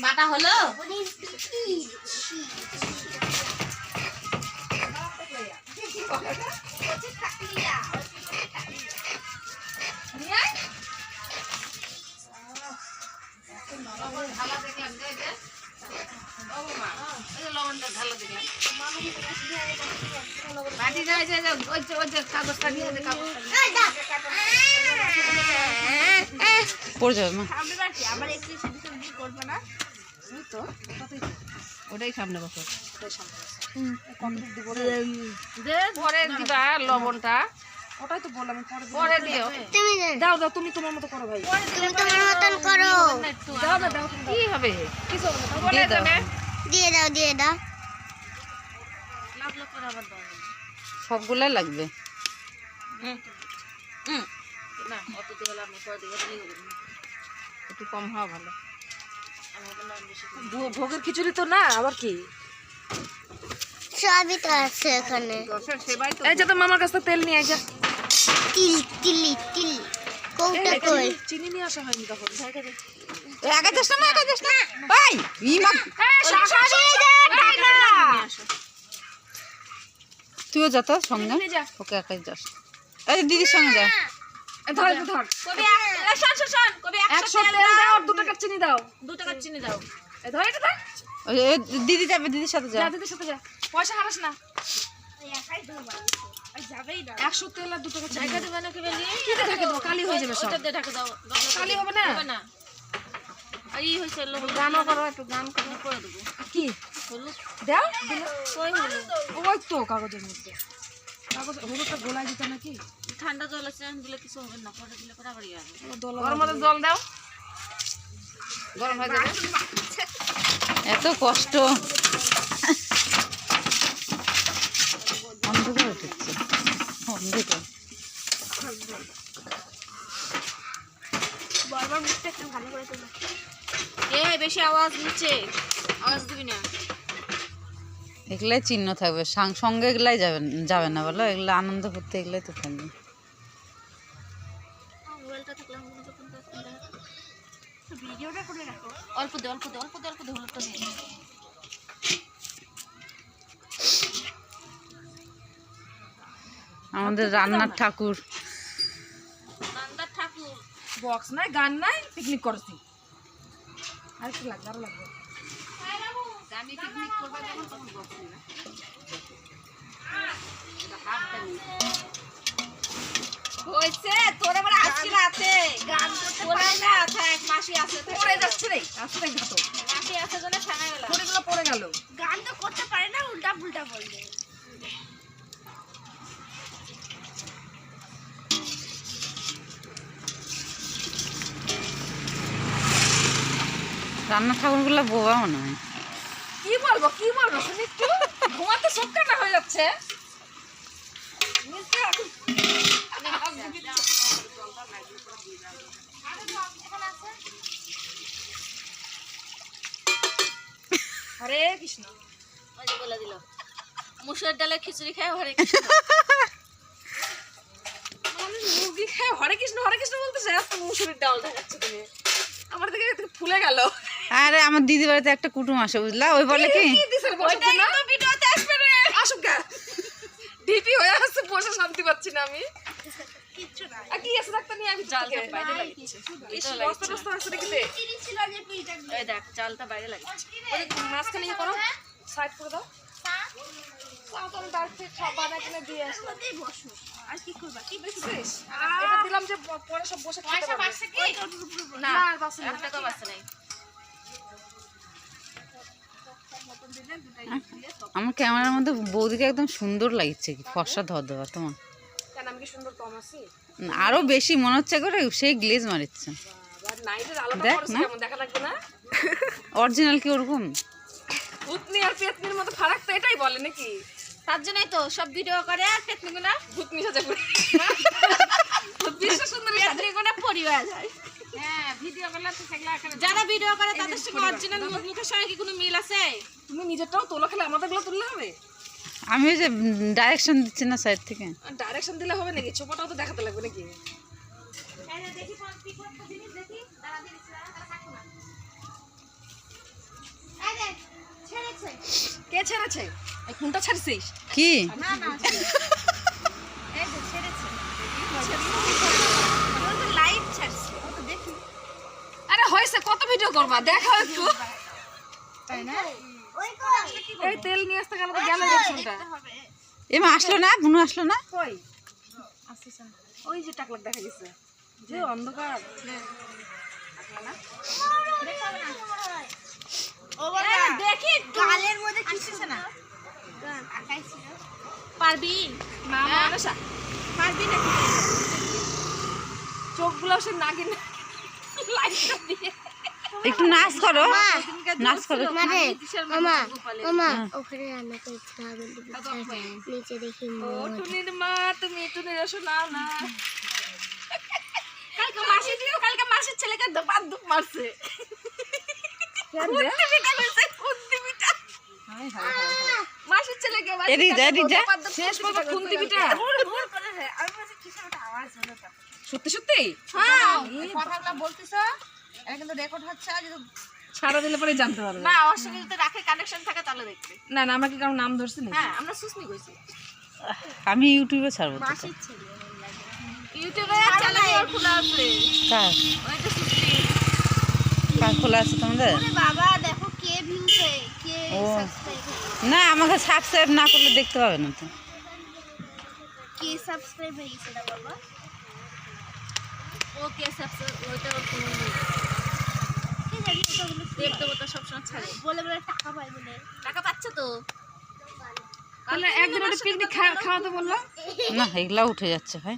বাটা হলো পড়ে যাবে মা। ওটাই সামনে বছর পরে দিবা লবণটা। ওটাই তো বললাম পরে দিও। দাও দাও তুমি তোমার মতো করো ভাই তুমি তোমার মতন করো দাও না দাও কি হবে কিছু হবে না বলে দেবে দিয়ে দাও সবগুলাই লাগবে। না অত দিয়ে লাভ নেই, পরে দিও, একটু কম হওয়া ভালো। ভোগের খিচুড়ি তো না আবার কি সবই তো আছে এখানে দশের সেবাই তো এই যে তো মামার কাছ থেকে তেল নিয়ে আয় যা তিল কৌটা কই চিনি নিয়ে আসা হয়নি তখন একা যাস না, একা যাস না। ওই ইমা তুইও যা তো সঙ্গে, ওকে একাই যাস। এই দিদির সঙ্গে যা। ধর ধর কবি শোন শোন শোন কবি 100 তেল দাও আর 2 টাকা চিনি দাও 2 টাকা চিনি দাও। এই ধর এটা ধর ওই দিদি যাবে, দিদির সাথে যা। যা দিদির সাথে যা পয়সা হারাস না 100 তেল আর 2 টাকা চিনি ঢাকা দিবা নাকি বলি? কি ঢাকা দাও কালি হয়ে যাবে সব ওটা দিয়ে ঢাকা দাও। কালি হবে না হবে না। এই হইছে লবণ গানও করো একটু গান করো করে দেবো। কি হলুদ দাও কই হলুদ? ওই তো কাগজের মধ্যে কাগজ হলুদটা গোলায় দিতে নাকি ঠান্ডা জল আছে দিলে কিছু হবে না, পরে দিলে পরে আবার ইয়ে হবে। ওর মধ্যে জল দাও গরম হয়ে যাবে। এত কষ্ট, অন্ধকার উঠেছে, অন্ধকার। বেশি আওয়াজ নিচে আওয়াজ দিবি না। এগুলাই চিহ্ন থাকবে, সঙ্গে এগুলাই যাবে না বলো, এগুলো আনন্দ করতে এগুলাই তো থাকবে। অল্প দে অল্প দে অল্প দে অল্প দে হলুদটা দে। আমাদের রান্নার ঠাকুর। রান্নার ঠাকুর বক্স নাই গান নাই পিকনিক করছি আর কি লাগবে আরো লাগবে আমি পিকনিক করব যখন তখন বক্স নিবে। হইছে তোরে বড় আজকে রাতে গান করতে পারে না, থাক মাসি আছে তো পড়ে যাচ্ছে রে আস্তে ঘাটো মাসি আছে জন্য ঠাঙাই গেল। পড়েগুলো পড়ে গেল গান তো করতে পারে না উল্টা পুল্টা বলবে রান্নার ঠাকুরগুলো বোবা মনে হয়। কি বলবো শুনি একটু ঘুমাতে সব কাটা হয়ে যাচ্ছে হরে কৃষ্ণ ওই যে বলে দিল মুসুর ডালে খিচুড়ি খায় হরে কৃষ্ণ। মুরগি খায় হরে কৃষ্ণ বলতেছে এত মুসুরির ডাল দেখাচ্ছে তুমি আমার দিকে ফুলে গেল আরে আমার দিদি বাড়িতে একটা কুটুম আসে বুঝলা, ওই বলে কি ওইটাই তো ভিডিওতে আসবে রে আসুক গা ডিপি হয়ে আসছে বসে শান্তি পাচ্ছি না আমি কিচ্ছু না আর কি আছে ডাক্তার নিয়ে আমি চালটা বাইরে লাগিয়েছে। এই বস্তা টস্তা আছে নাকি দে এই দেখ চালটা বাইরে লাগিয়েছে। ওই মাঝখানে ইয়ে করো সাইড করে দাও আমি বাড়িতে সব বানাই কিনে দিয়ে আসলাম আর কি করবা কি বুঝছিস এটা দিলাম যে পরে সব বসে খেতে পারবে না না বাসে 1 টাকা বাঁচে নাই। আমার ক্যামেরার মধ্যে বৌদিকে একদম সুন্দর লাগছে, কি ফর্সা ধবধবা তোমার। কেন আমি কি সুন্দর কম আছি আরো বেশি মনে হচ্ছে করে সেই গ্লেজ মারিচ্ছে। আবার নাইটের আলোটা দেখ পড়ছে না। কেমন দেখা লাগবে না অরিজিনাল কি ওরকম? ভূতনি আর পেতনির মধ্যে ফারাক তো এটাই বলে নাকি তার জন্যই তো সব ভিডিও করে আর পেতনিগুনা ভূতনি সাজা করে বিশ্ব সুন্দরী পেতনিগুনা পরি হয়ে যায়। হ্যাঁ ভিডিও ভিডিও করলে তো সেগুলো আকারে যারা ভিডিও করে তাদের সঙ্গে অরিজিনাল মুখের সঙ্গে কি কোনো মিল আছে? তুমি নিজেরটাও তোলো, খেলে আমাদেরগুলো তুললে হবে? আমি ওই যে ডাইরেকশন দিচ্ছি না সাইড থেকে। ডাইরেকশন দিলে হবে নাকি? ছোপটাও তো দেখাতে লাগবে নাকি? দেখি একটা জিনিস দেখি দাঁড়া দিচ্ছি তারা থাকো না। এই দেখ ছেড়েছে। কে ছেড়েছে? এই কোনটা ছাড়ছিস? কি না না এই যে ছেড়েছে। ও তো লাইভ ছাড়ছে। ও তো দেখি আরে হয়েছে, কত ভিডিও করবা? দেখাও একটু। তাই না? ওই তো আসলে কি এই তেল নিয়ে আসতে গেল তো গেল দেখছুনটা। হবে? এমা আসলো না, বুনু আসলো না। কই? আসছে না। ওই যে টাকলাক দেখা গেছে। যে অন্ধকার। ও বাবা দেখি গালের মধ্যে কিছু না। আকাইছিল। পারবি? মা মানুষা। পারবি নাকি? চোখগুলো সে নাগিন লাইটটা দিয়ে। একটু নাচ করো, নাচ করো। মারে মামা মামা ওখানে রান্না করতে হবে নিচে দেখি ও টুনির মা, তুমি টুনির রস নাও না। কালকে মাসির ছেলেকে বাদ দুপ মারছে। মাসির ছেলেকে এদিক যা, এদিক যা। শেষ পর্যন্ত খুন্তি পিঠা। আওয়াজ হলো তো। সত্যি সত্যি হ্যাঁ কথাটা বলতিছ এটা কিন্তু রেকর্ড হচ্ছে আর যদি ছাড়া দিলে পরে জানতে পারবে। না ওর সঙ্গে যদি রাখে কানেকশন থাকে তাহলে দেখবে। না না, আমরা কি কারো নাম ধরছি না? হ্যাঁ আমরা সুস্মি কইছি। আমি ইউটিউবে ছাড়বো তো। মাসির ছেলে ইউটিউবে চ্যানেল ওর খোলা আছে। কার ওই তো সুস্মি। কার খোলা আছে তোমাদের? ওরে বাবা দেখো কে ভিউছে কে ও। সাবস্ক্রাইব না, আমাকে সাবস্ক্রাইব না করলে দেখতে পাবে না তো। কে সাবস্ক্রাইব হয়েছে না বাবা ওকে সাবস্ক্রাইব ওইটা ওর কোনো কে জানি ওগুলো দেব দেবতা সব সময় ছাড়ে। বলে বলে টাকা পায় বলে টাকা পাচ্ছে তো। তাহলে একদিন একটা পিকনিক খাওয়াতে বললাম। না, এগুলা উঠে যাচ্ছে ভাই।